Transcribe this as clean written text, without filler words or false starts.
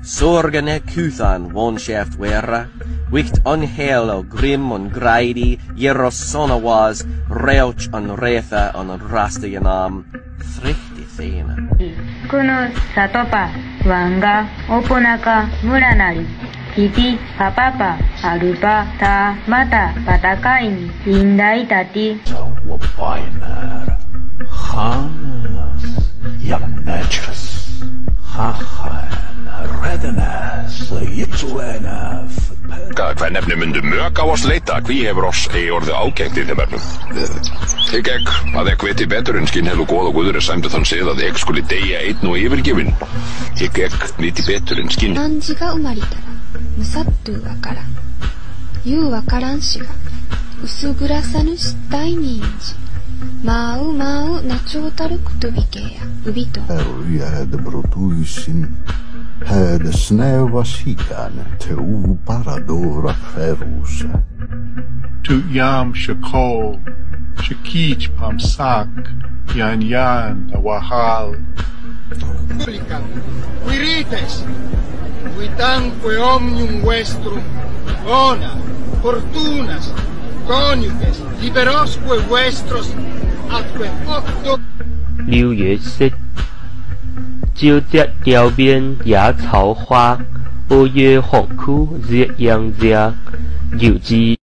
Sorgene kuthan wonshaft wera, wicht onhel o grim on grady, yeros sonawaz, reuch on retha on rasta yanam, thrichti thena. Kuno satopa, wanga, oponaka, muranari. Titi, papapa, arupa, ta, mata, patakain, indai tati. Wapainar, Hanas, Yamnetras, Hachain, Redenas, Yitsuena. Hvað nefnir myndu mök á oss leita, hví hefur oss ei orðið ágengt í þeim efnum. Ég að ek viti betur en skinn helu góð og guður sæmdu þann sið að ek skuli deyja einn og yfirgefin. Ég viti betur en skinn. 漢字が生まれたら、むさっとわからん。言うわからんしが、薄暗さぬしたいにんじ。まうなちょうたるくとびけや、うびと。Herja de brotuisin, de snäva sidan, teu paradora ferusa. Tu yam shakol, shakich pamsak, yan wahal. Quirites, vitanque omnium vestrum, bona, fortunas, coniuges, liberosque vestros, atque octo. 6月7九只雕边野草花，5月红枯日阳日，有之。